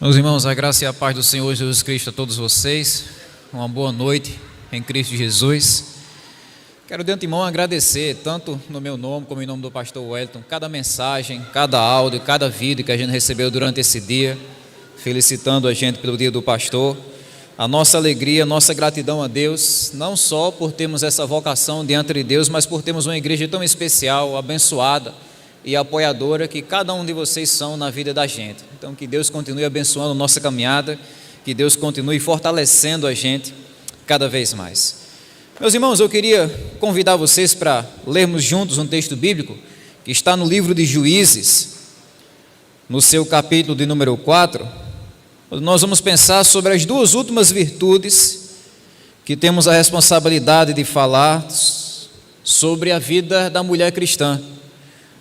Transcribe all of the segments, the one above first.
Meus irmãos, a graça e a paz do Senhor Jesus Cristo a todos vocês. Uma boa noite em Cristo Jesus. Quero de antemão agradecer, tanto no meu nome como em nome do pastor Wellington, cada mensagem, cada áudio, cada vídeo que a gente recebeu durante esse dia, felicitando a gente pelo dia do pastor. A nossa alegria, a nossa gratidão a Deus, não só por termos essa vocação diante de Deus, mas por termos uma igreja tão especial, abençoada e apoiadora que cada um de vocês são na vida da gente. Então que Deus continue abençoando a nossa caminhada, que Deus continue fortalecendo a gente cada vez mais. Meus irmãos, eu queria convidar vocês para lermos juntos um texto bíblico que está no livro de Juízes, no seu capítulo de número 4. Nós vamos pensar sobre as duas últimas virtudes que temos a responsabilidade de falar sobre a vida da mulher cristã.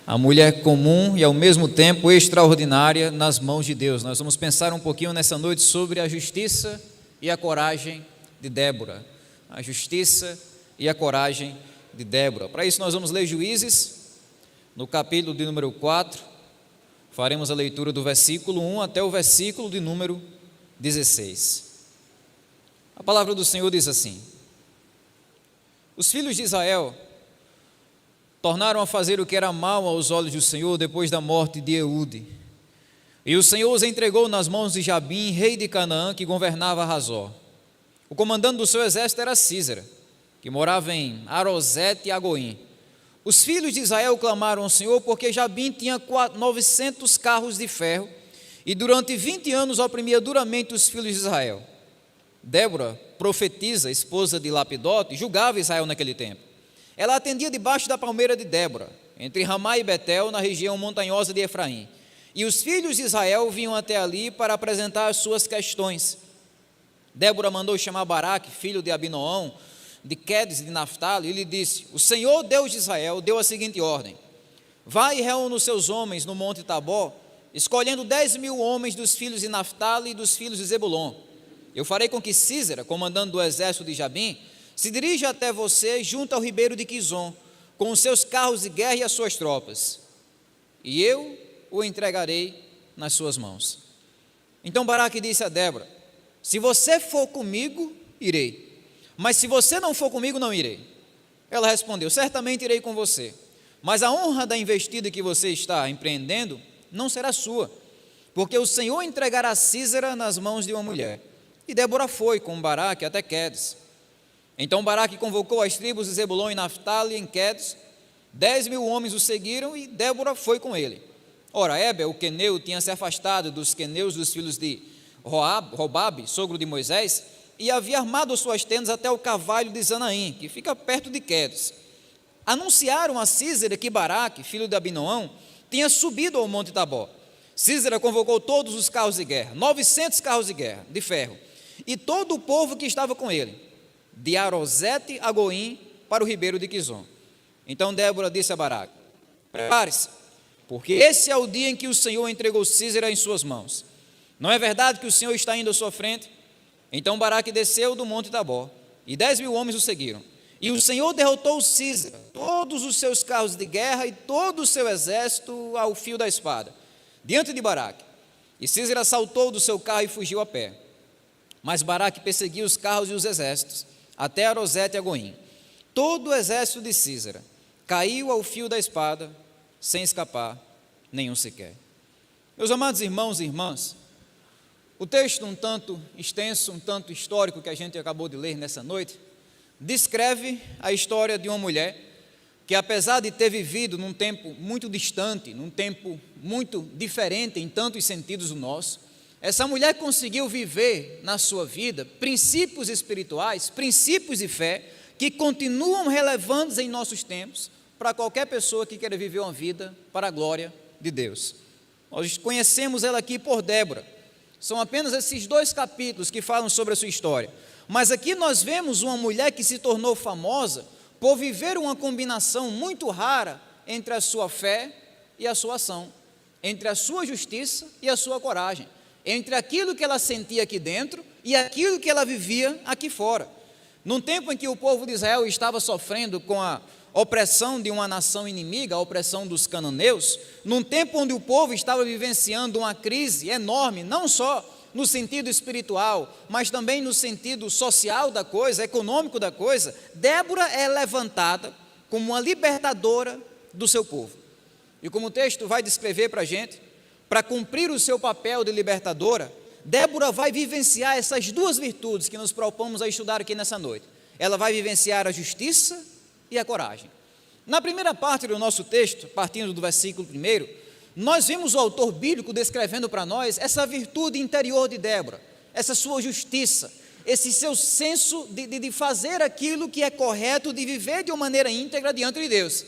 A mulher comum e ao mesmo tempo extraordinária nas mãos de Deus. Nós vamos pensar um pouquinho nessa noite sobre a justiça e a coragem de Débora. A justiça e a coragem de Débora. Para isso nós vamos ler Juízes, no capítulo de número 4, faremos a leitura do versículo 1 até o versículo de número 16. A palavra do Senhor diz assim: Os filhos de Israel tornaram a fazer o que era mal aos olhos do Senhor depois da morte de Eude. E o Senhor os entregou nas mãos de Jabim, rei de Canaã, que governava Hazor. O comandante do seu exército era Sísera, que morava em Arosete e Agoim. Os filhos de Israel clamaram ao Senhor porque Jabim tinha 900 carros de ferro e durante 20 anos oprimia duramente os filhos de Israel. Débora, profetisa, esposa de Lapidote, julgava Israel naquele tempo. Ela atendia debaixo da palmeira de Débora, entre Ramá e Betel, na região montanhosa de Efraim. E os filhos de Israel vinham até ali para apresentar as suas questões. Débora mandou chamar Baraque, filho de Abinoão, de Quedes de Naftali, e lhe disse: O Senhor, Deus de Israel, deu a seguinte ordem: Vai e reúna os seus homens no monte Tabor, escolhendo 10.000 homens dos filhos de Naftali e dos filhos de Zebulon. Eu farei com que Sísera, comandante do exército de Jabim, se dirija até você junto ao ribeiro de Quizon, com os seus carros de guerra e as suas tropas, e eu o entregarei nas suas mãos. Então Baraque disse a Débora: Se você for comigo, irei, mas se você não for comigo, não irei. Ela respondeu: Certamente irei com você, mas a honra da investida que você está empreendendo não será sua, porque o Senhor entregará Sísera nas mãos de uma mulher. E Débora foi com Baraque até Quedes. Então Baraque convocou as tribos de Zebulon e Naftali em Quedes. 10.000 homens o seguiram e Débora foi com ele. Ora, Éber, o queneu, tinha se afastado dos queneus dos filhos de Robabe, sogro de Moisés, e havia armado suas tendas até o carvalho de Zanaim, que fica perto de Quedes. Anunciaram a Sísera que Baraque, filho de Abinoão, tinha subido ao monte Tabor. Sísera convocou todos os carros de guerra, 900 carros de guerra, de ferro, e todo o povo que estava com ele, de Arosete a Goim, para o ribeiro de Quizon. Então Débora disse a Baraque: Prepare-se, porque esse é o dia em que o Senhor entregou Sísera em suas mãos. Não é verdade que o Senhor está indo à sua frente? Então Baraque desceu do monte Tabor, e 10.000 homens o seguiram. E o Senhor derrotou Sísera, todos os seus carros de guerra e todo o seu exército ao fio da espada, diante de Baraque. E Sísera saltou do seu carro e fugiu a pé. Mas Baraque perseguiu os carros e os exércitos, até Arosete e Agoim. Todo o exército de Sísera caiu ao fio da espada, sem escapar nenhum sequer. Meus amados irmãos e irmãs, o texto um tanto extenso, um tanto histórico que a gente acabou de ler nessa noite, descreve a história de uma mulher que, apesar de ter vivido num tempo muito distante, num tempo muito diferente em tantos sentidos do nosso, essa mulher conseguiu viver na sua vida princípios espirituais, princípios de fé, que continuam relevantes em nossos tempos, para qualquer pessoa que queira viver uma vida para a glória de Deus. Nós conhecemos ela aqui por Débora. São apenas esses 2 capítulos que falam sobre a sua história. Mas aqui nós vemos uma mulher que se tornou famosa por viver uma combinação muito rara entre a sua fé e a sua ação, entre a sua justiça e a sua coragem, entre aquilo que ela sentia aqui dentro e aquilo que ela vivia aqui fora. Num tempo em que o povo de Israel estava sofrendo com opressão de uma nação inimiga, a opressão dos cananeus, num tempo onde o povo estava vivenciando uma crise enorme, não só no sentido espiritual, mas também no sentido social da coisa, econômico da coisa, Débora é levantada como uma libertadora do seu povo. E como o texto vai descrever para a gente, para cumprir o seu papel de libertadora, Débora vai vivenciar essas duas virtudes que nos propomos a estudar aqui nessa noite. Ela vai vivenciar a justiça e a coragem. Na primeira parte do nosso texto, partindo do versículo 1, nós vemos o autor bíblico descrevendo para nós essa virtude interior de Débora, essa sua justiça, esse seu senso de fazer aquilo que é correto, de viver de uma maneira íntegra diante de Deus.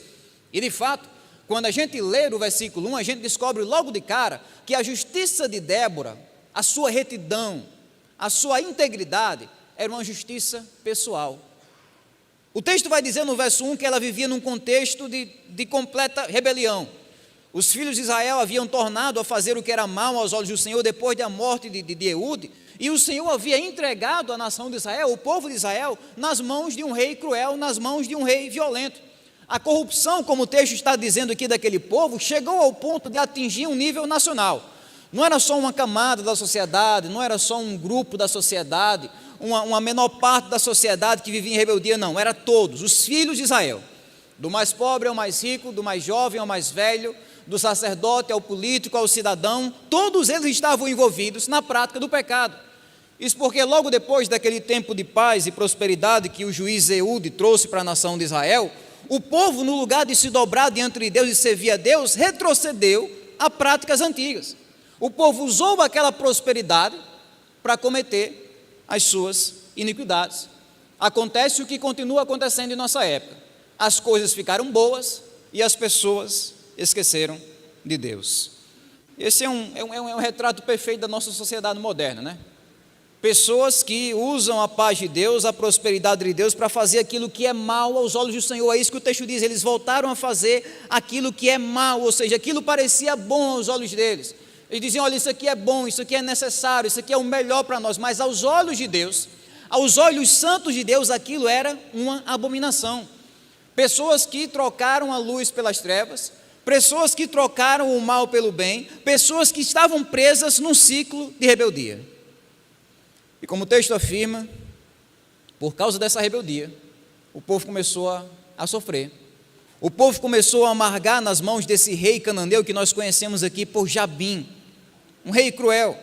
E de fato, quando a gente lê o versículo 1, a gente descobre logo de cara que a justiça de Débora, a sua retidão, a sua integridade, era uma justiça pessoal. O texto vai dizer no verso 1 que ela vivia num contexto de completa rebelião. Os filhos de Israel haviam tornado a fazer o que era mal aos olhos do Senhor depois da morte de Eude, e o Senhor havia entregado a nação de Israel, o povo de Israel, nas mãos de um rei cruel, nas mãos de um rei violento. A corrupção, como o texto está dizendo aqui daquele povo, chegou ao ponto de atingir um nível nacional. Não era só uma camada da sociedade, não era só um grupo da sociedade, uma menor parte da sociedade que vivia em rebeldia, não, era todos, os filhos de Israel, do mais pobre ao mais rico, do mais jovem ao mais velho, do sacerdote ao político, ao cidadão, todos eles estavam envolvidos na prática do pecado. Isso porque logo depois daquele tempo de paz e prosperidade que o juiz Eude trouxe para a nação de Israel, o povo, no lugar de se dobrar diante de Deus e servir a Deus, retrocedeu a práticas antigas. O povo usou aquela prosperidade para cometer as suas iniquidades. Acontece o que continua acontecendo em nossa época. As coisas ficaram boas e as pessoas esqueceram de Deus. Esse é um retrato perfeito da nossa sociedade moderna, né? Pessoas que usam a paz de Deus, a prosperidade de Deus para fazer aquilo que é mal aos olhos do Senhor. É isso que o texto diz, eles voltaram a fazer aquilo que é mal, ou seja, aquilo parecia bom aos olhos deles. Eles diziam, olha, isso aqui é bom, isso aqui é necessário, isso aqui é o melhor para nós, mas aos olhos de Deus, aos olhos santos de Deus, aquilo era uma abominação. Pessoas que trocaram a luz pelas trevas, pessoas que trocaram o mal pelo bem, pessoas que estavam presas num ciclo de rebeldia. E como o texto afirma, por causa dessa rebeldia, o povo começou a sofrer. O povo começou a amargar nas mãos desse rei cananeu que nós conhecemos aqui por Jabim, um rei cruel.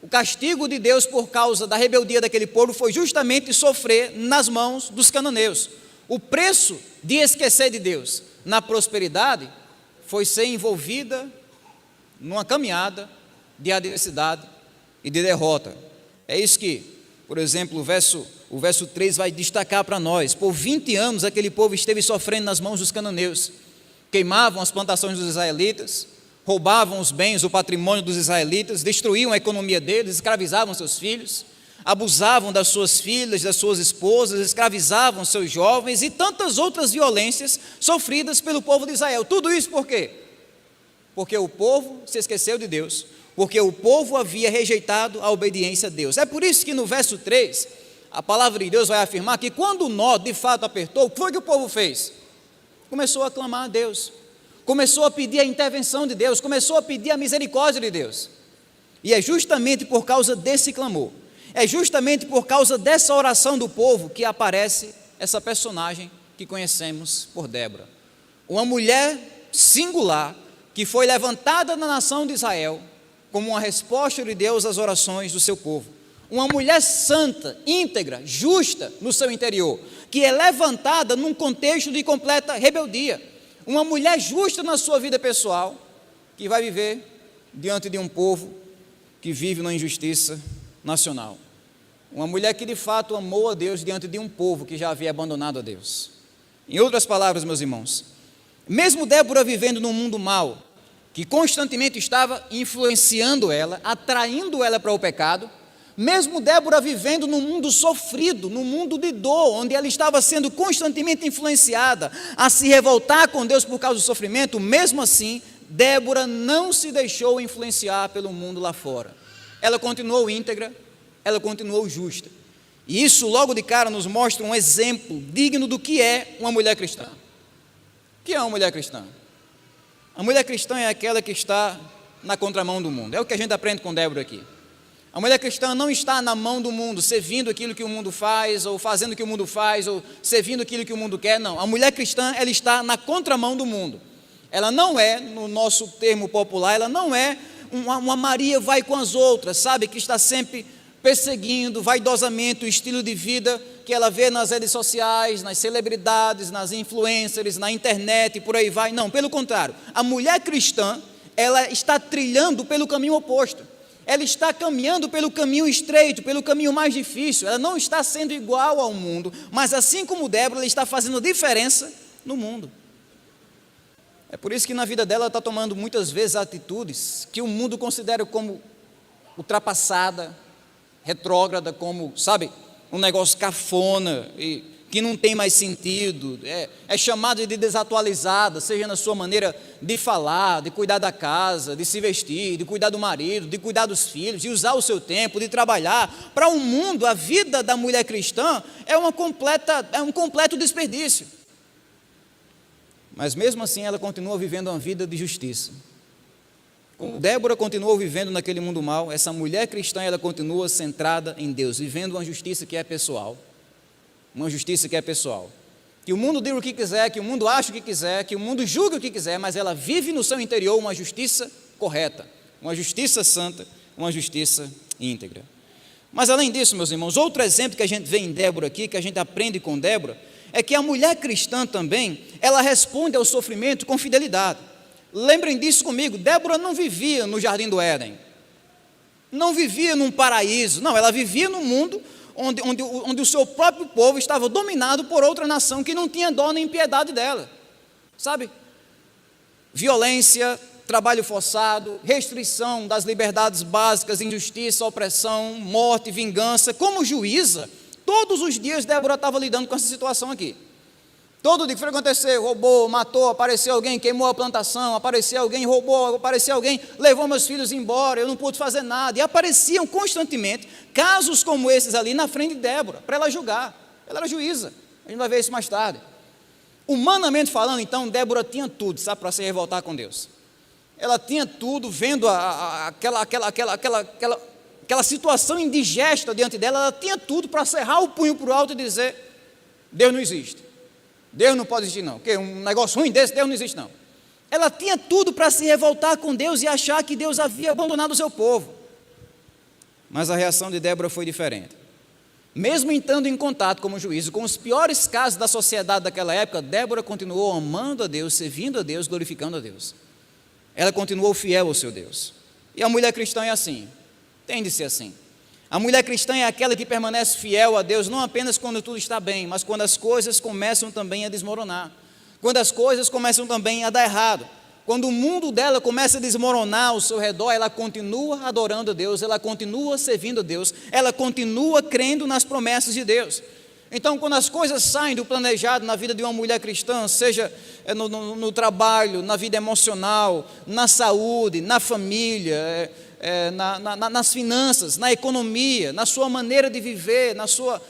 O castigo de Deus por causa da rebeldia daquele povo foi justamente sofrer nas mãos dos cananeus. O preço de esquecer de Deus na prosperidade foi ser envolvida numa caminhada de adversidade e de derrota. É isso que, por exemplo, o verso 3 vai destacar para nós. Por 20 anos aquele povo esteve sofrendo nas mãos dos cananeus. Queimavam as plantações dos israelitas, roubavam os bens, o patrimônio dos israelitas, destruíam a economia deles, escravizavam seus filhos, abusavam das suas filhas, das suas esposas, escravizavam seus jovens e tantas outras violências sofridas pelo povo de Israel. Tudo isso por quê? Porque o povo se esqueceu de Deus, porque o povo havia rejeitado a obediência a Deus. É por isso que no verso 3, a palavra de Deus vai afirmar que quando o nó de fato apertou, o que foi que o povo fez? Começou a clamar a Deus, começou a pedir a intervenção de Deus, começou a pedir a misericórdia de Deus. E é justamente por causa desse clamor, é justamente por causa dessa oração do povo que aparece essa personagem que conhecemos por Débora. Uma mulher singular que foi levantada na nação de Israel como uma resposta de Deus às orações do seu povo. Uma mulher santa, íntegra, justa no seu interior, que é levantada num contexto de completa rebeldia. Uma mulher justa na sua vida pessoal, que vai viver diante de um povo que vive na injustiça nacional. Uma mulher que de fato amou a Deus diante de um povo que já havia abandonado a Deus. Em outras palavras, meus irmãos, mesmo Débora vivendo num mundo mau, que constantemente estava influenciando ela, atraindo ela para o pecado, mesmo Débora vivendo num mundo sofrido, num mundo de dor, onde ela estava sendo constantemente influenciada a se revoltar com Deus por causa do sofrimento, mesmo assim, Débora não se deixou influenciar pelo mundo lá fora. Ela continuou íntegra, ela continuou justa. E isso logo de cara nos mostra um exemplo digno do que é uma mulher cristã. que é uma mulher cristã? A mulher cristã é aquela que está na contramão do mundo. É o que a gente aprende com Débora aqui. A mulher cristã não está na mão do mundo, servindo aquilo que o mundo faz, ou fazendo o que o mundo faz, ou servindo aquilo que o mundo quer, não. A mulher cristã, ela está na contramão do mundo. Ela não é, no nosso termo popular, ela não é uma Maria vai com as outras, sabe, que está sempre perseguindo vaidosamente o estilo de vida que ela vê nas redes sociais, nas celebridades, nas influencers, na internet e por aí vai. Não, pelo contrário, a mulher cristã, ela está trilhando pelo caminho oposto. Ela está caminhando pelo caminho estreito, pelo caminho mais difícil. Ela não está sendo igual ao mundo, mas assim como Débora, ela está fazendo diferença no mundo. É por isso que na vida dela ela está tomando muitas vezes atitudes que o mundo considera como ultrapassada, retrógrada, como, sabe, um negócio cafona e que não tem mais sentido, é chamada de desatualizada, seja na sua maneira de falar, de cuidar da casa, de se vestir, de cuidar do marido, de cuidar dos filhos, de usar o seu tempo, de trabalhar. Para o mundo, a vida da mulher cristã é um completo desperdício. Mas mesmo assim ela continua vivendo uma vida de justiça. Como Débora continuou vivendo naquele mundo mau, essa mulher cristã ela continua centrada em Deus, vivendo uma justiça que é pessoal. Uma justiça que é pessoal. Que o mundo diga o que quiser, que o mundo ache o que quiser, que o mundo julgue o que quiser, mas ela vive no seu interior uma justiça correta, uma justiça santa, uma justiça íntegra. Mas além disso, meus irmãos, outro exemplo que a gente vê em Débora aqui, que a gente aprende com Débora, é que a mulher cristã também, ela responde ao sofrimento com fidelidade. Lembrem disso comigo, Débora não vivia no jardim do Éden, não vivia num paraíso, não, ela vivia num mundo onde o seu próprio povo estava dominado por outra nação que não tinha dó nem piedade dela, sabe? Violência, trabalho forçado, restrição das liberdades básicas, injustiça, opressão, morte, vingança. Como juíza, todos os dias Débora estava lidando com essa situação aqui. Todo dia que foi acontecer, roubou, matou, apareceu alguém, queimou a plantação, apareceu alguém, roubou, apareceu alguém, levou meus filhos embora, eu não pude fazer nada. E apareciam constantemente casos como esses ali na frente de Débora, para ela julgar. Ela era juíza, a gente vai ver isso mais tarde. Humanamente falando, então, Débora tinha tudo, sabe, para se revoltar com Deus. Ela tinha tudo, vendo aquela situação indigesta diante dela, ela tinha tudo para cerrar o punho para o alto e dizer: Deus não existe. Deus não pode existir não, porque um negócio ruim desse, Deus não existe não. Ela tinha tudo para se revoltar com Deus e achar que Deus havia abandonado o seu povo. Mas a reação de Débora foi diferente. Mesmo entrando em contato como juízo com os piores casos da sociedade daquela época, Débora continuou amando a Deus, servindo a Deus, glorificando a Deus. Ela continuou fiel ao seu Deus. E a mulher cristã é assim, tem de ser assim. A mulher cristã é aquela que permanece fiel a Deus, não apenas quando tudo está bem, mas quando as coisas começam também a desmoronar, quando as coisas começam também a dar errado, quando o mundo dela começa a desmoronar ao seu redor, ela continua adorando a Deus, ela continua servindo a Deus, ela continua crendo nas promessas de Deus. Então, quando as coisas saem do planejado na vida de uma mulher cristã, seja no trabalho, na vida emocional, na saúde, na família, nas finanças, na economia, na sua maneira de viver, na sua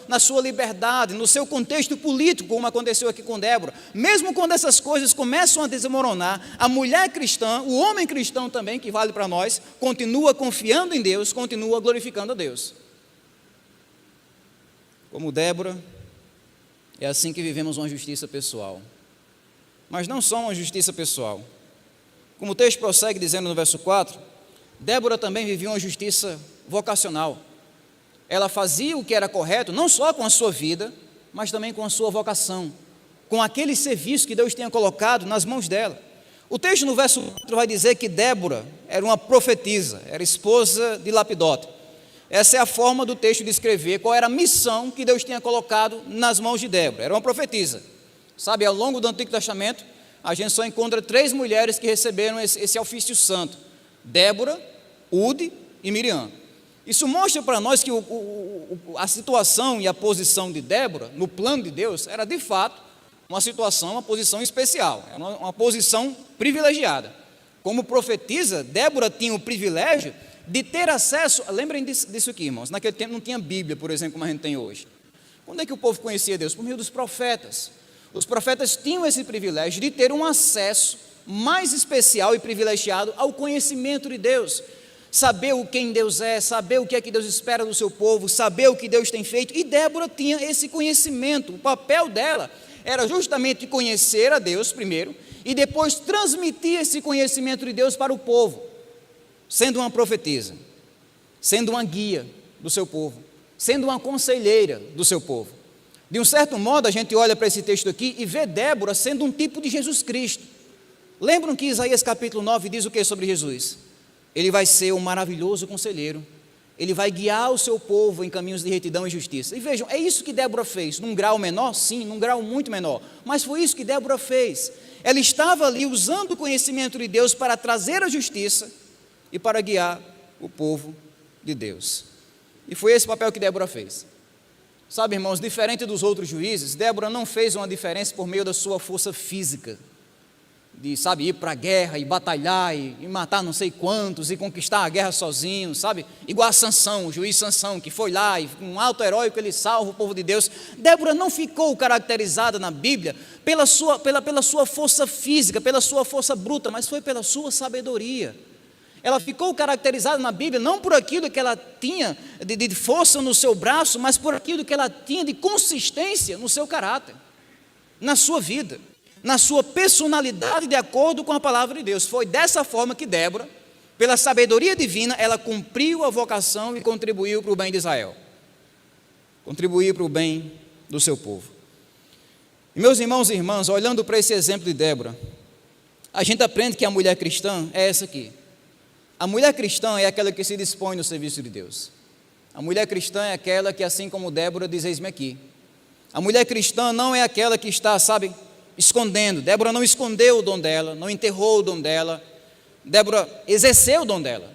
liberdade, no seu contexto político, como aconteceu aqui com Débora, mesmo quando essas coisas começam a desmoronar, a mulher cristã, o homem cristão também, que vale para nós, continua confiando em Deus, continua glorificando a Deus. Como Débora, é assim que vivemos uma justiça pessoal. Mas não só uma justiça pessoal. Como o texto prossegue dizendo no verso 4, Débora também vivia uma justiça vocacional. Ela fazia o que era correto, não só com a sua vida, mas também com a sua vocação, com aquele serviço que Deus tinha colocado nas mãos dela. O texto no verso 4 vai dizer que Débora era uma profetisa, era esposa de Lapidote. Essa é a forma do texto descrever qual era a missão que Deus tinha colocado nas mãos de Débora. Era uma profetisa. Sabe, ao longo do Antigo Testamento, a gente só encontra 3 mulheres que receberam esse ofício santo: Débora, Ude e Miriam. Isso mostra para nós que a situação e a posição de Débora, no plano de Deus, era de fato uma posição especial, era uma posição privilegiada. Como profetisa, Débora tinha o privilégio de ter acesso, lembrem disso aqui, irmãos, naquele tempo não tinha Bíblia, por exemplo, como a gente tem hoje. Quando é que o povo conhecia Deus? Por meio dos profetas. Os profetas tinham esse privilégio de ter um acesso mais especial e privilegiado ao conhecimento de Deus, saber quem Deus é, saber o que é que Deus espera do seu povo, saber o que Deus tem feito, e Débora tinha esse conhecimento. O papel dela era justamente conhecer a Deus primeiro, e depois transmitir esse conhecimento de Deus para o povo, sendo uma profetisa, sendo uma guia do seu povo, sendo uma conselheira do seu povo. De um certo modo, a gente olha para esse texto aqui e vê Débora sendo um tipo de Jesus Cristo. Lembram que Isaías capítulo 9 diz o que sobre Jesus? Ele vai ser um maravilhoso conselheiro, ele vai guiar o seu povo em caminhos de retidão e justiça. E vejam, é isso que Débora fez, num grau menor? Sim, num grau muito menor, mas foi isso que Débora fez. Ela estava ali usando o conhecimento de Deus para trazer a justiça e para guiar o povo de Deus. E foi esse papel que Débora fez. Sabe, irmãos, diferente dos outros juízes, Débora não fez uma diferença por meio da sua força física, de, sabe, ir para a guerra e batalhar e matar não sei quantos e conquistar a guerra sozinho, sabe, igual a Sansão, o juiz Sansão, que foi lá e um alto heróico ele salva o povo de Deus. Débora não ficou caracterizada na Bíblia pela sua força física, pela sua força bruta, mas foi pela sua sabedoria. Ela ficou caracterizada na Bíblia não por aquilo que ela tinha de força no seu braço, mas por aquilo que ela tinha de consistência no seu caráter, na sua vida, na sua personalidade, de acordo com a palavra de Deus. Foi dessa forma que Débora, pela sabedoria divina, ela cumpriu a vocação e contribuiu para o bem de Israel, contribuiu para o bem do seu povo. E meus irmãos e irmãs, olhando para esse exemplo de Débora, a gente aprende que a mulher cristã é essa aqui. A mulher cristã é aquela que se dispõe no serviço de Deus. A mulher cristã é aquela que, assim como Débora, diz: eis-me aqui. A mulher cristã não é aquela que está, sabe, escondendo. Débora não escondeu o dom dela, não enterrou o dom dela. Débora exerceu o dom dela.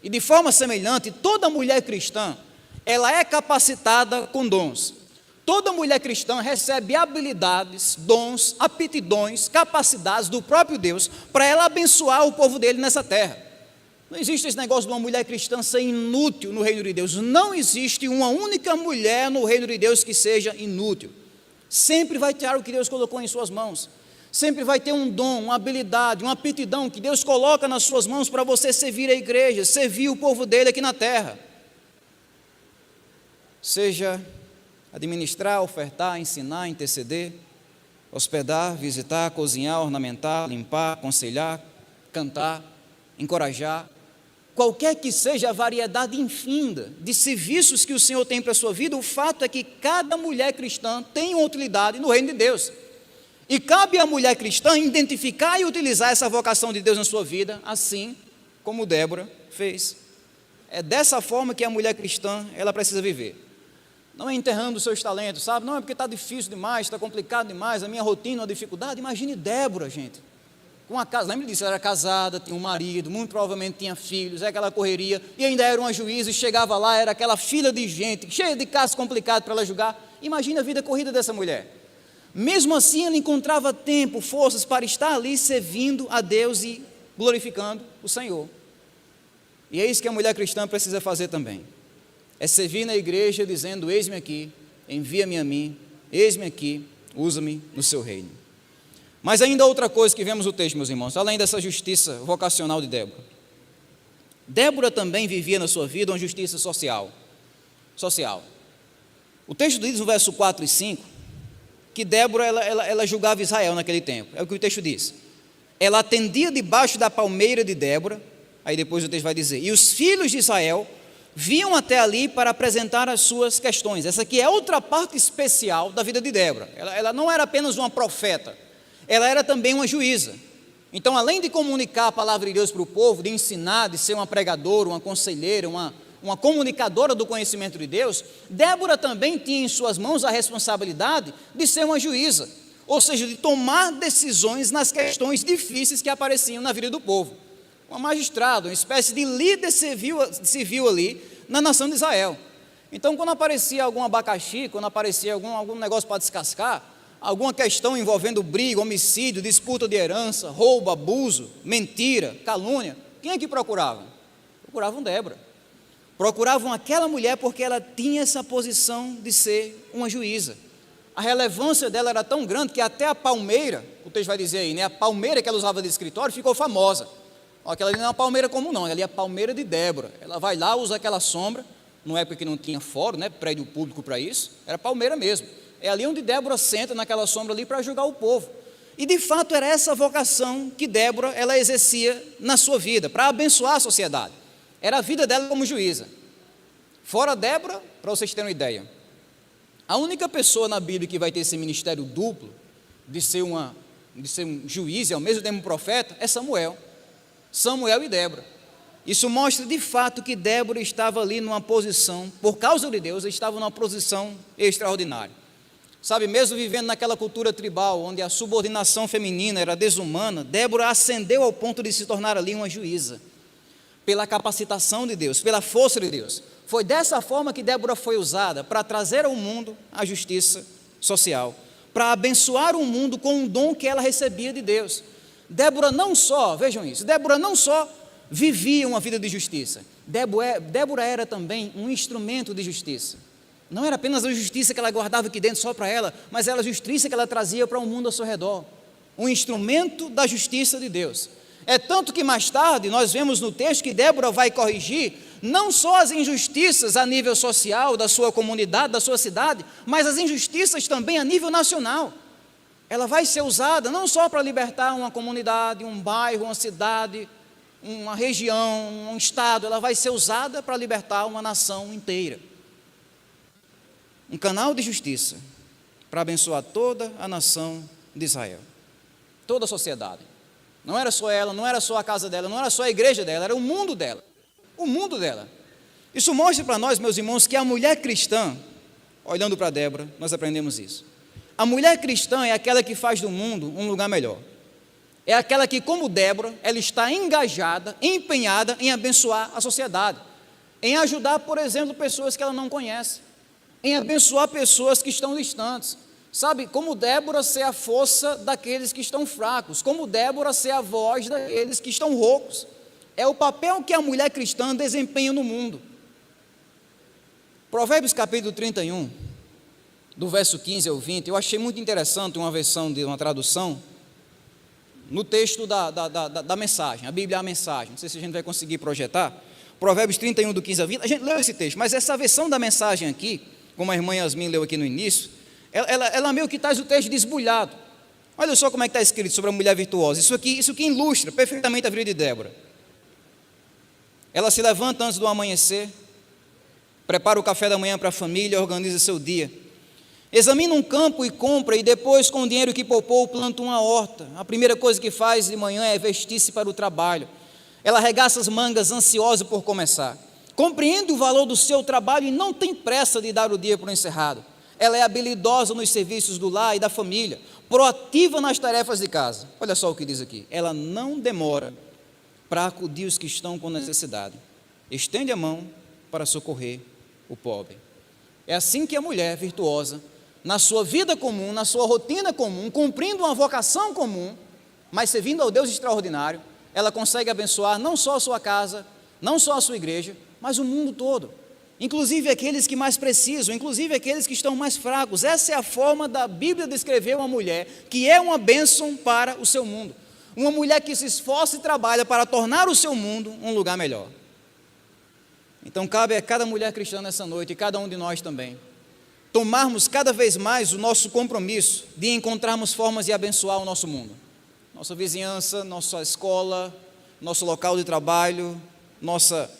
E de forma semelhante, toda mulher cristã, ela é capacitada com dons. Toda mulher cristã recebe habilidades, dons, aptidões, capacidades do próprio Deus para ela abençoar o povo dele nessa terra. Não existe esse negócio de uma mulher cristã ser inútil no reino de Deus. Não existe uma única mulher no reino de Deus que seja inútil. Sempre vai ter algo que Deus colocou em suas mãos. Sempre vai ter um dom, uma habilidade, uma aptidão que Deus coloca nas suas mãos para você servir a igreja, servir o povo dele aqui na terra. Seja administrar, ofertar, ensinar, interceder, hospedar, visitar, cozinhar, ornamentar, limpar, aconselhar, cantar, encorajar. Qualquer que seja a variedade infinda de serviços que o Senhor tem para a sua vida, o fato é que cada mulher cristã tem uma utilidade no reino de Deus. E cabe à mulher cristã identificar e utilizar essa vocação de Deus na sua vida, assim como Débora fez. É dessa forma que a mulher cristã, ela precisa viver. Não é enterrando os seus talentos, sabe? Não é porque está difícil demais, está complicado demais, a minha rotina é uma dificuldade. Imagine Débora, gente. Com uma casa, lembra disso, ela era casada, tinha um marido, muito provavelmente tinha filhos, é aquela correria, e ainda era uma juíza, e chegava lá, era aquela fila de gente, cheia de casos complicados para ela julgar. Imagina a vida corrida dessa mulher. Mesmo assim, ela encontrava tempo, forças para estar ali servindo a Deus e glorificando o Senhor. E é isso que a mulher cristã precisa fazer também. É servir na igreja dizendo: eis-me aqui, envia-me a mim, eis-me aqui, usa-me no seu reino. Mas ainda outra coisa que vemos no texto, meus irmãos, além dessa justiça vocacional de Débora. Débora também vivia na sua vida uma justiça social. O texto diz no verso 4 e 5, que Débora, ela julgava Israel naquele tempo. É o que o texto diz. Ela atendia debaixo da palmeira de Débora, aí depois o texto vai dizer: e os filhos de Israel vinham até ali para apresentar as suas questões. Essa aqui é outra parte especial da vida de Débora. Ela não era apenas uma profeta, ela era também uma juíza. Então, além de comunicar a palavra de Deus para o povo, de ensinar, de ser uma pregadora, uma conselheira, uma comunicadora do conhecimento de Deus, Débora também tinha em suas mãos a responsabilidade de ser uma juíza, ou seja, de tomar decisões nas questões difíceis que apareciam na vida do povo. Uma magistrada, uma espécie de líder civil ali na nação de Israel. Então, quando aparecia algum abacaxi, quando aparecia algum negócio para descascar, alguma questão envolvendo briga, homicídio, disputa de herança, roubo, abuso, mentira, calúnia, quem é que procuravam? Procuravam Débora. Procuravam aquela mulher porque ela tinha essa posição de ser uma juíza. A relevância dela era tão grande que até a palmeira, o texto vai dizer aí, né, a palmeira que ela usava de escritório ficou famosa. Aquela ali não é uma palmeira comum não, ali é a palmeira de Débora. Ela vai lá, usa aquela sombra, numa época que não tinha fórum, né, prédio público para isso, era palmeira mesmo. É ali onde Débora senta, naquela sombra ali, para julgar o povo. E de fato era essa a vocação que Débora, ela exercia na sua vida, para abençoar a sociedade. Era a vida dela como juíza. Fora Débora, para vocês terem uma ideia, a única pessoa na Bíblia que vai ter esse ministério duplo, de ser um juiz e ao mesmo tempo um profeta, é Samuel e Débora. Isso mostra de fato que Débora estava ali numa posição, por causa de Deus, estava numa posição extraordinária. Sabe, mesmo vivendo naquela cultura tribal, onde a subordinação feminina era desumana, Débora ascendeu ao ponto de se tornar ali uma juíza, pela capacitação de Deus, pela força de Deus. Foi dessa forma que Débora foi usada para trazer ao mundo a justiça social, para abençoar o mundo com um dom que ela recebia de Deus. Débora não só, vejam isso, Débora não só vivia uma vida de justiça, Débora era também um instrumento de justiça. Não era apenas a justiça que ela guardava aqui dentro só para ela, mas era a justiça que ela trazia para o mundo ao seu redor. Um instrumento da justiça de Deus. É tanto que mais tarde nós vemos no texto que Débora vai corrigir não só as injustiças a nível social da sua comunidade, da sua cidade, mas as injustiças também a nível nacional. Ela vai ser usada não só para libertar uma comunidade, um bairro, uma cidade, uma região, um estado, ela vai ser usada para libertar uma nação inteira. Um canal de justiça para abençoar toda a nação de Israel, toda a sociedade. Não era só ela, não era só a casa dela, não era só a igreja dela, era o mundo dela. O mundo dela. Isso mostra para nós, meus irmãos, que a mulher cristã, olhando para Débora, nós aprendemos isso. A mulher cristã é aquela que faz do mundo um lugar melhor. É aquela que, como Débora, ela está engajada, empenhada em abençoar a sociedade, em ajudar, por exemplo, pessoas que ela não conhece, em abençoar pessoas que estão distantes. Sabe, como Débora ser a força daqueles que estão fracos, como Débora ser a voz daqueles que estão roucos. É o papel que a mulher cristã desempenha no mundo. Provérbios capítulo 31, do verso 15 ao 20, eu achei muito interessante uma versão de uma tradução, no texto da mensagem, a Bíblia é a mensagem, não sei se a gente vai conseguir projetar, Provérbios 31, do 15 ao 20, a gente leu esse texto, mas essa versão da mensagem aqui, como a irmã Yasmin leu aqui no início, ela meio que traz o texto desbulhado. Olha só como é que está escrito sobre a mulher virtuosa, isso aqui ilustra perfeitamente a vida de Débora. Ela se levanta antes do amanhecer, prepara o café da manhã para a família, organiza seu dia. Examina um campo e compra, e depois, com o dinheiro que poupou, planta uma horta. A primeira coisa que faz de manhã é vestir-se para o trabalho. Ela arregaça as mangas, ansiosa por começar. Compreende o valor do seu trabalho e não tem pressa de dar o dia por encerrado. Ela é habilidosa nos serviços do lar e da família, proativa nas tarefas de casa. Olha só o que diz aqui. Ela não demora para acudir os que estão com necessidade. Estende a mão para socorrer o pobre. É assim que a mulher virtuosa, na sua vida comum, na sua rotina comum, cumprindo uma vocação comum, mas servindo ao Deus extraordinário, ela consegue abençoar não só a sua casa, não só a sua igreja, mas o mundo todo. Inclusive aqueles que mais precisam, inclusive aqueles que estão mais fracos. Essa é a forma da Bíblia descrever uma mulher que é uma bênção para o seu mundo. Uma mulher que se esforça e trabalha para tornar o seu mundo um lugar melhor. Então cabe a cada mulher cristã nessa noite, e cada um de nós também, tomarmos cada vez mais o nosso compromisso de encontrarmos formas de abençoar o nosso mundo. Nossa vizinhança, nossa escola, nosso local de trabalho, nossa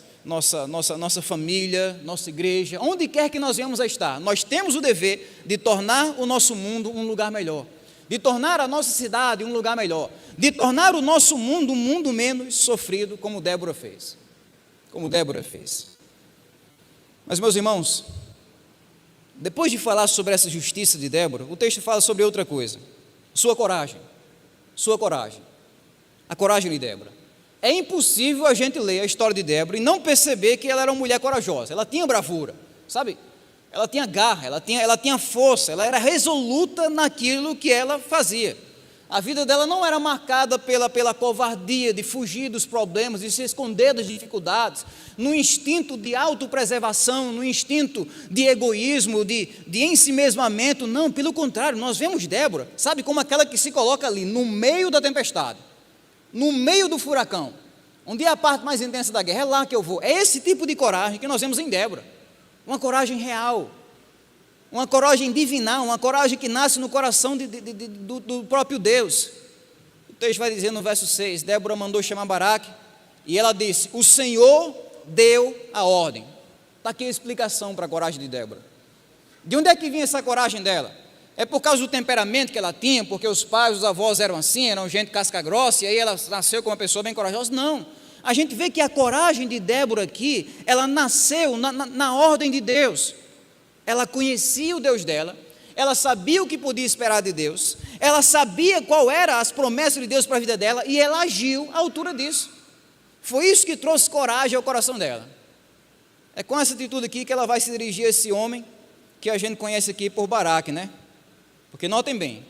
família, nossa igreja, onde quer que nós venhamos a estar, nós temos o dever de tornar o nosso mundo um lugar melhor, de tornar a nossa cidade um lugar melhor, de tornar o nosso mundo um mundo menos sofrido, como Débora fez. Mas, meus irmãos, depois de falar sobre essa justiça de Débora, o texto fala sobre outra coisa, sua coragem, a coragem de Débora. É impossível a gente ler a história de Débora e não perceber que ela era uma mulher corajosa, ela tinha bravura, sabe? Ela tinha garra, ela tinha força, ela era resoluta naquilo que ela fazia. A vida dela não era marcada pela covardia de fugir dos problemas, de se esconder das dificuldades, no instinto de autopreservação, no instinto de egoísmo, de ensimesmamento. Não, pelo contrário, nós vemos Débora, sabe, como aquela que se coloca ali, no meio da tempestade, no meio do furacão, onde é a parte mais intensa da guerra, é lá que eu vou. É esse tipo de coragem que nós vemos em Débora, uma coragem real, uma coragem divinal, uma coragem que nasce no coração do próprio Deus. O texto vai dizer no verso 6, Débora mandou chamar Baraque, e ela disse, o Senhor deu a ordem. Está aqui a explicação para a coragem de Débora. De onde é que vinha essa coragem dela? É por causa do temperamento que ela tinha, porque os pais, os avós eram assim, eram gente casca grossa, e aí ela nasceu como uma pessoa bem corajosa? Não, a gente vê que a coragem de Débora aqui, ela nasceu na ordem de Deus. Ela conhecia o Deus dela, ela sabia o que podia esperar de Deus, ela sabia qual eram as promessas de Deus para a vida dela, e ela agiu à altura disso. Foi isso que trouxe coragem ao coração dela. É com essa atitude aqui que ela vai se dirigir a esse homem, que a gente conhece aqui por Baraque, né? Porque notem bem,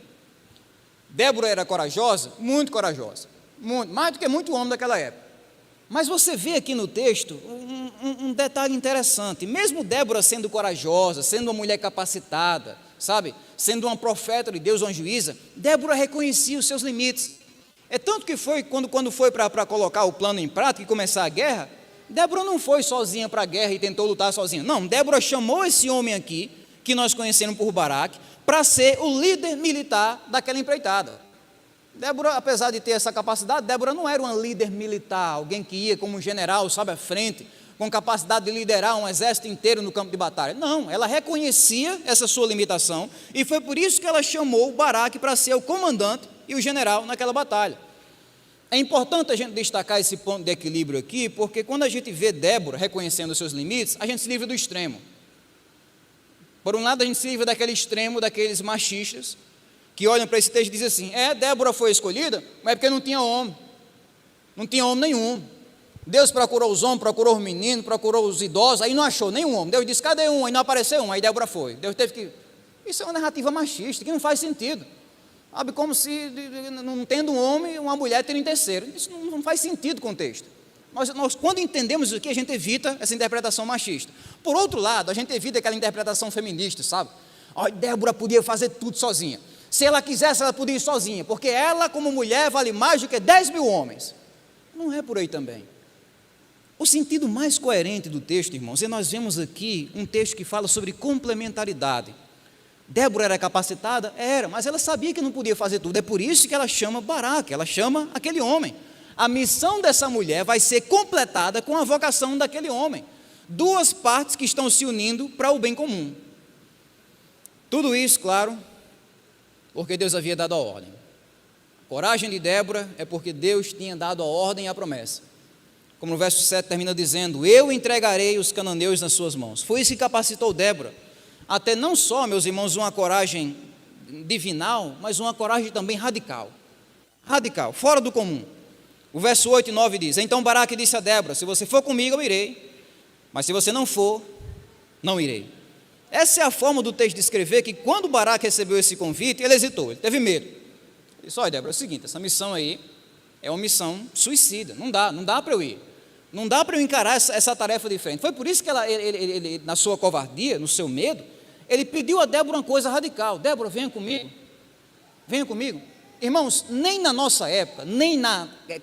Débora era corajosa, muito corajosa, muito, mais do que muito homem daquela época. Mas você vê aqui no texto um detalhe interessante. Mesmo Débora sendo corajosa, sendo uma mulher capacitada, sabe, sendo uma profeta de Deus, uma juíza, Débora reconhecia os seus limites. É tanto que foi, quando foi para colocar o plano em prática e começar a guerra, Débora não foi sozinha para a guerra e tentou lutar sozinha. Não, Débora chamou esse homem aqui, que nós conhecemos por Baraque, para ser o líder militar daquela empreitada. Débora, apesar de ter essa capacidade, Débora não era uma líder militar, alguém que ia como um general, sabe, à frente, com capacidade de liderar um exército inteiro no campo de batalha. Não, ela reconhecia essa sua limitação, e foi por isso que ela chamou Baraque para ser o comandante e o general naquela batalha. É importante a gente destacar esse ponto de equilíbrio aqui, porque quando a gente vê Débora reconhecendo os seus limites, a gente se livra do extremo. Por um lado, a gente se livra daquele extremo, daqueles machistas, que olham para esse texto e dizem assim, Débora foi escolhida, mas é porque não tinha homem nenhum. Deus procurou os homens, procurou os meninos, procurou os idosos, aí não achou nenhum homem. Deus disse, cadê um? Aí não apareceu um, aí Débora foi. Deus teve que... Isso é uma narrativa machista, que não faz sentido. Sabe, como se, não tendo um homem, uma mulher tendo em terceiro. Isso não faz sentido com o texto. Nós, quando entendemos isso aqui, a gente evita essa interpretação machista. Por outro lado, a gente evita aquela interpretação feminista, sabe? Débora podia fazer tudo sozinha. Se ela quisesse, ela podia ir sozinha, porque ela, como mulher, vale mais do que 10 mil homens. Não é por aí também. O sentido mais coerente do texto, irmãos, é nós vemos aqui um texto que fala sobre complementaridade. Débora era capacitada? Era, mas ela sabia que não podia fazer tudo. É por isso que ela chama Baraque, ela chama aquele homem. A missão dessa mulher vai ser completada com a vocação daquele homem. Duas partes que estão se unindo para o bem comum. Tudo isso, claro, porque Deus havia dado a ordem. A coragem de Débora é porque Deus tinha dado a ordem e a promessa. Como no verso 7 termina dizendo, eu entregarei os cananeus nas suas mãos. Foi isso que capacitou Débora. Até não só, meus irmãos, uma coragem divinal, mas uma coragem também radical. Radical, fora do comum. O verso 8 e 9 diz, então Baraque disse a Débora, se você for comigo eu irei, mas se você não for, não irei. Essa é a forma do texto descrever que quando Baraque recebeu esse convite, ele hesitou, ele teve medo. Ele disse, olha Débora, é o seguinte, essa missão aí é uma missão suicida, não dá para eu ir. Não dá para eu encarar essa tarefa de frente. Foi por isso que ele, na sua covardia, no seu medo, ele pediu a Débora uma coisa radical. Débora, venha comigo. Venha comigo. Irmãos, nem na nossa época, nem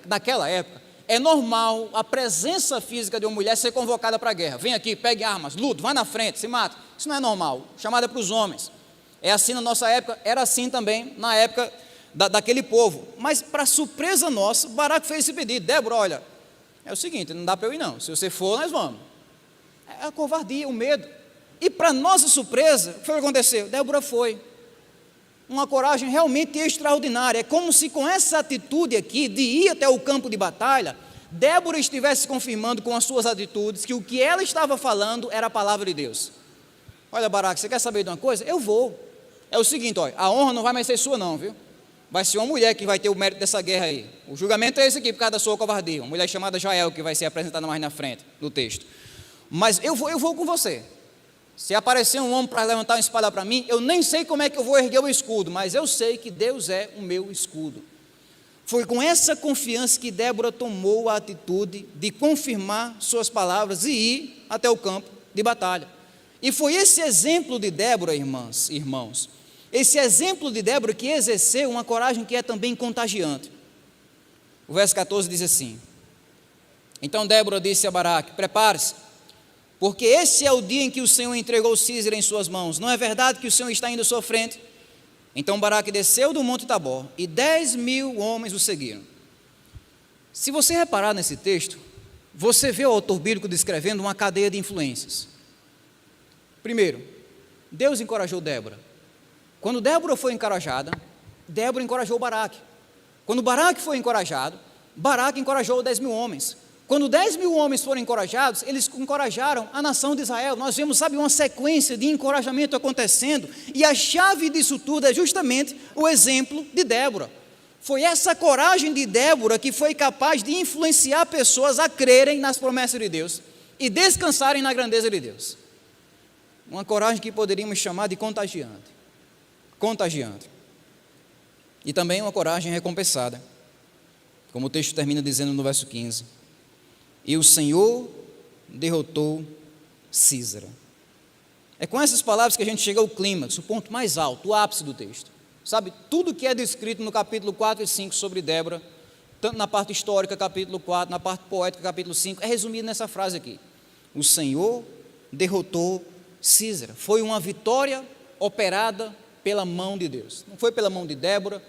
naquela época, é normal a presença física de uma mulher ser convocada para a guerra. Vem aqui, pegue armas, luta, vai na frente, se mata. Isso não é normal. Chamada para os homens. É assim na nossa época, era assim também na época daquele povo. Mas, para surpresa nossa, Baraque fez esse pedido. Débora, olha, é o seguinte, não dá para eu ir não. Se você for, nós vamos. É a covardia, o medo. E para nossa surpresa, o que aconteceu? Débora foi. Uma coragem realmente extraordinária. É como se com essa atitude aqui, de ir até o campo de batalha, Débora estivesse confirmando com as suas atitudes que o que ela estava falando era a palavra de Deus. Olha, Baraque, você quer saber de uma coisa? Eu vou. É o seguinte, olha, a honra não vai mais ser sua não, viu? Vai ser uma mulher que vai ter o mérito dessa guerra aí. O julgamento é esse aqui, por causa da sua covardia. Uma mulher chamada Jael, que vai ser apresentada mais na frente, no texto. Mas eu vou com você. Se aparecer um homem para levantar uma espada para mim, eu nem sei como é que eu vou erguer o escudo, mas eu sei que Deus é o meu escudo. Foi com essa confiança que Débora tomou a atitude de confirmar suas palavras e ir até o campo de batalha. E foi esse exemplo de Débora, irmãos, esse exemplo de Débora que exerceu uma coragem que é também contagiante. O verso 14 diz assim: então Débora disse a Baraque: prepare-se, porque esse é o dia em que o Senhor entregou Císera em suas mãos. Não é verdade que o Senhor está indo à sua frente? Então Baraque desceu do monte Tabor, e 10.000 homens o seguiram. Se você reparar nesse texto, você vê o autor bíblico descrevendo uma cadeia de influências. Primeiro, Deus encorajou Débora. Quando Débora foi encorajada, Débora encorajou Baraque. Quando Baraque foi encorajado, Baraque encorajou 10.000 homens. Quando 10.000 homens foram encorajados, eles encorajaram a nação de Israel. Nós vemos, uma sequência de encorajamento acontecendo, e a chave disso tudo é justamente o exemplo de Débora. Foi essa coragem de Débora que foi capaz de influenciar pessoas a crerem nas promessas de Deus e descansarem na grandeza de Deus. Uma coragem que poderíamos chamar de contagiante. Contagiante. E também uma coragem recompensada, como o texto termina dizendo no verso 15: e o Senhor derrotou Císera. É com essas palavras que a gente chega ao clímax, o ponto mais alto, o ápice do texto. Tudo que é descrito no capítulo 4 e 5 sobre Débora, tanto na parte histórica, capítulo 4, na parte poética, capítulo 5, é resumido nessa frase aqui: o Senhor derrotou Císera. Foi uma vitória operada pela mão de Deus. Não foi pela mão de Débora,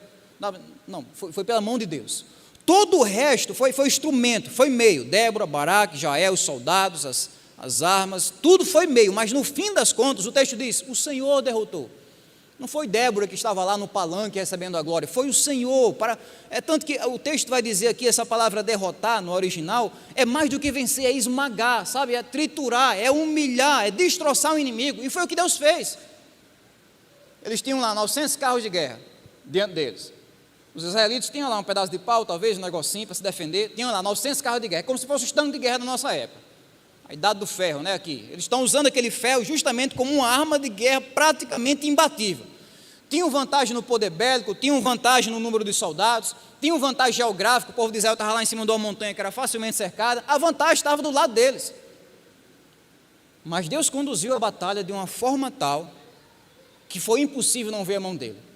não, foi pela mão de Deus. Todo o resto foi instrumento, foi meio. Débora, Baraque, Jael, os soldados, as armas, tudo foi meio, mas no fim das contas, o texto diz: o Senhor derrotou. Não foi Débora que estava lá no palanque recebendo a glória, foi o Senhor. Tanto que o texto vai dizer aqui, essa palavra derrotar no original, é mais do que vencer, é esmagar, é triturar, é humilhar, é destroçar o inimigo, e foi o que Deus fez. Eles tinham lá 900 carros de guerra diante deles. Os israelitas tinham lá um pedaço de pau, talvez um negocinho para se defender, tinham lá 900 carros de guerra, como se fosse os tanques de guerra da nossa época, a idade do ferro, aqui, eles estão usando aquele ferro justamente como uma arma de guerra praticamente imbatível. Tinham vantagem no poder bélico, tinham vantagem no número de soldados, tinham vantagem geográfica, o povo de Israel estava lá em cima de uma montanha que era facilmente cercada, a vantagem estava do lado deles. Mas Deus conduziu a batalha de uma forma tal que foi impossível não ver a mão dele.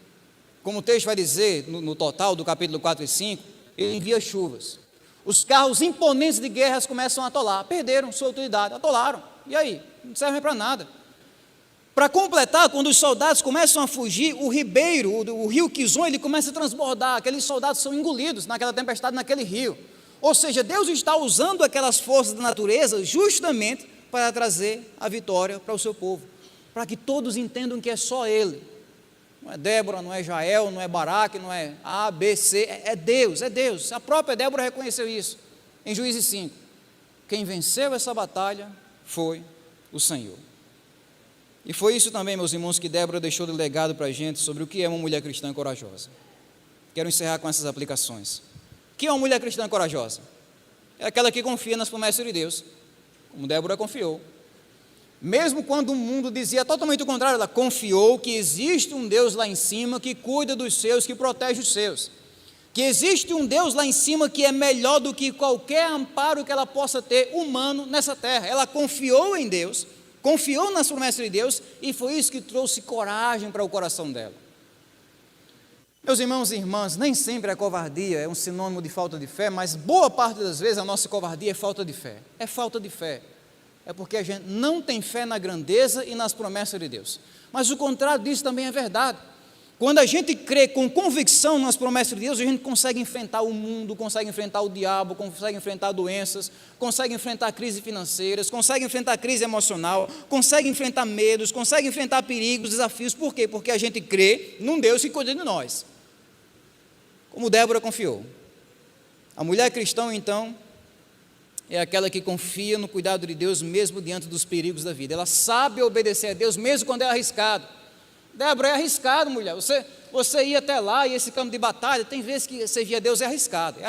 Como o texto vai dizer, no total do capítulo 4 e 5, ele envia chuvas. Os carros imponentes de guerras começam a atolar, perderam sua utilidade, atolaram. E aí? Não servem para nada. Para completar, quando os soldados começam a fugir, o ribeiro, o rio Quizon, ele começa a transbordar, aqueles soldados são engolidos naquela tempestade, naquele rio. Ou seja, Deus está usando aquelas forças da natureza justamente para trazer a vitória para o seu povo, para que todos entendam que é só Ele. Não é Débora, não é Jael, não é Baraque, não é A, B, C, é Deus, é Deus. A própria Débora reconheceu isso em Juízes 5. Quem venceu essa batalha foi o Senhor. E foi isso também, meus irmãos, que Débora deixou de legado para a gente sobre o que é uma mulher cristã corajosa. Quero encerrar com essas aplicações. O que é uma mulher cristã corajosa? É aquela que confia nas promessas de Deus, como Débora confiou. Mesmo quando o mundo dizia totalmente o contrário, ela confiou que existe um Deus lá em cima que cuida dos seus, que protege os seus. Que existe um Deus lá em cima que é melhor do que qualquer amparo que ela possa ter humano nessa terra. Ela confiou em Deus, confiou nas promessas de Deus, e foi isso que trouxe coragem para o coração dela. Meus irmãos e irmãs, nem sempre a covardia é um sinônimo de falta de fé, mas boa parte das vezes a nossa covardia é falta de fé. É falta de fé. É porque a gente não tem fé na grandeza e nas promessas de Deus. Mas o contrário disso também é verdade. Quando a gente crê com convicção nas promessas de Deus, a gente consegue enfrentar o mundo, consegue enfrentar o diabo, consegue enfrentar doenças, consegue enfrentar crises financeiras, consegue enfrentar crise emocional, consegue enfrentar medos, consegue enfrentar perigos, desafios. Por quê? Porque a gente crê num Deus que cuida de nós. Como Débora confiou. A mulher cristã, então, é aquela que confia no cuidado de Deus mesmo diante dos perigos da vida. Ela sabe obedecer a Deus mesmo quando é arriscado. Débora, é arriscado, mulher. Você ia até lá e esse campo de batalha, tem vezes que servir a Deus é arriscado.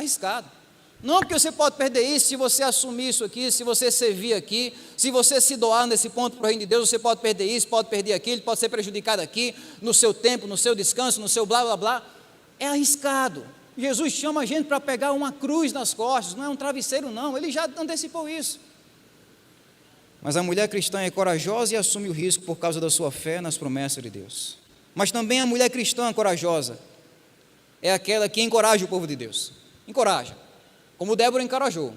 Não, porque você pode perder isso se você assumir isso aqui, se você servir aqui, se você se doar nesse ponto para o reino de Deus, você pode perder isso, pode perder aquilo, pode ser prejudicado aqui, no seu tempo, no seu descanso, no seu blá blá blá. É arriscado. Jesus chama a gente para pegar uma cruz nas costas, não é um travesseiro não, ele já antecipou isso. Mas a mulher cristã é corajosa e assume o risco por causa da sua fé nas promessas de Deus. Mas também a mulher cristã corajosa é aquela que encoraja o povo de Deus. Encoraja, como Débora encorajou.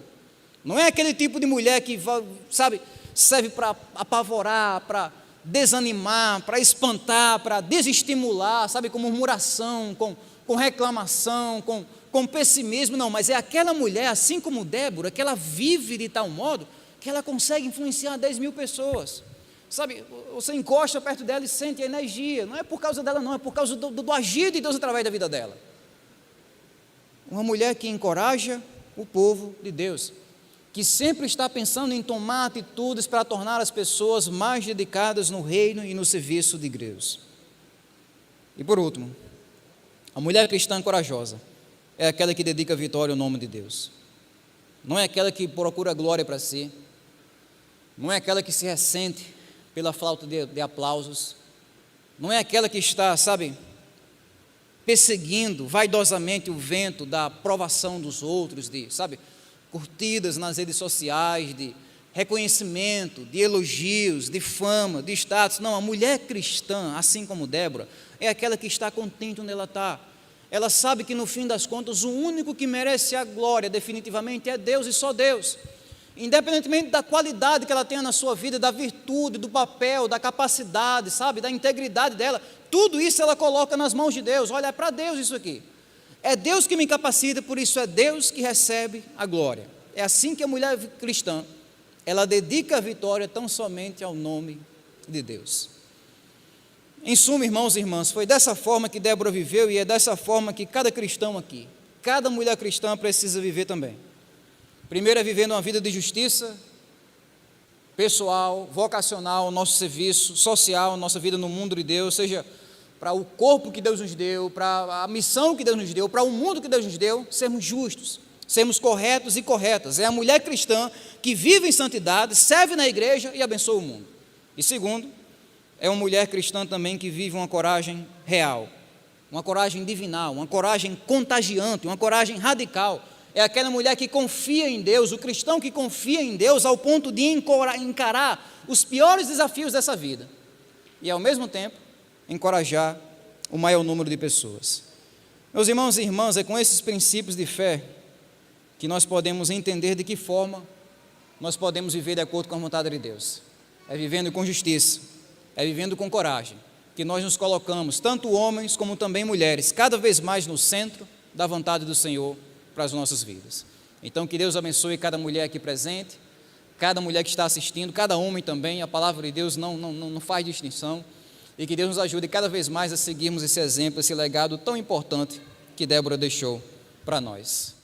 Não é aquele tipo de mulher que, sabe, serve para apavorar, para desanimar, para espantar, para desestimular, sabe, com murmuração, com reclamação, com pessimismo. Não, mas é aquela mulher, assim como Débora, que ela vive de tal modo que ela consegue influenciar 10.000 pessoas. Sabe, você encosta perto dela e sente a energia. Não é por causa dela não, é por causa do agir de Deus através da vida dela. Uma mulher que encoraja o povo de Deus, que sempre está pensando em tomar atitudes para tornar as pessoas mais dedicadas no reino e no serviço de Deus. E por último, a mulher cristã corajosa é aquela que dedica a vitória ao nome de Deus. Não é aquela que procura glória para si, não é aquela que se ressente pela falta de aplausos, não é aquela que está, sabe, perseguindo vaidosamente o vento da aprovação dos outros, de, sabe, curtidas nas redes sociais, de reconhecimento, de elogios, de fama, de status. Não, a mulher cristã, assim como Débora, é aquela que está contente onde ela está. Ela sabe que no fim das contas o único que merece a glória definitivamente é Deus e só Deus. Independentemente da qualidade que ela tenha na sua vida, da virtude, do papel, da capacidade, sabe, da integridade dela, tudo isso ela coloca nas mãos de Deus. Olha, é para Deus isso aqui. É Deus que me capacita, por isso é Deus que recebe a glória. É assim que a mulher cristã, ela dedica a vitória tão somente ao nome de Deus. Em suma, irmãos e irmãs, foi dessa forma que Débora viveu e é dessa forma que cada cristão aqui, cada mulher cristã precisa viver também. Primeiro é vivendo uma vida de justiça pessoal, vocacional, nosso serviço social, nossa vida no mundo de Deus, seja para o corpo que Deus nos deu, para a missão que Deus nos deu, para o mundo que Deus nos deu, sermos justos, sermos corretos e corretas. É a mulher cristã que vive em santidade, serve na igreja e abençoa o mundo. E segundo, é uma mulher cristã também que vive uma coragem real, uma coragem divinal, uma coragem contagiante, uma coragem radical. É aquela mulher que confia em Deus, o cristão que confia em Deus ao ponto de encarar os piores desafios dessa vida e, ao mesmo tempo, encorajar o maior número de pessoas. Meus irmãos e irmãs, é com esses princípios de fé que nós podemos entender de que forma nós podemos viver de acordo com a vontade de Deus. É vivendo com justiça, é vivendo com coragem, que nós nos colocamos, tanto homens como também mulheres, cada vez mais no centro da vontade do Senhor para as nossas vidas. Então, que Deus abençoe cada mulher aqui presente, cada mulher que está assistindo, cada homem também. A palavra de Deus não faz distinção, e que Deus nos ajude cada vez mais a seguirmos esse exemplo, esse legado tão importante que Débora deixou para nós.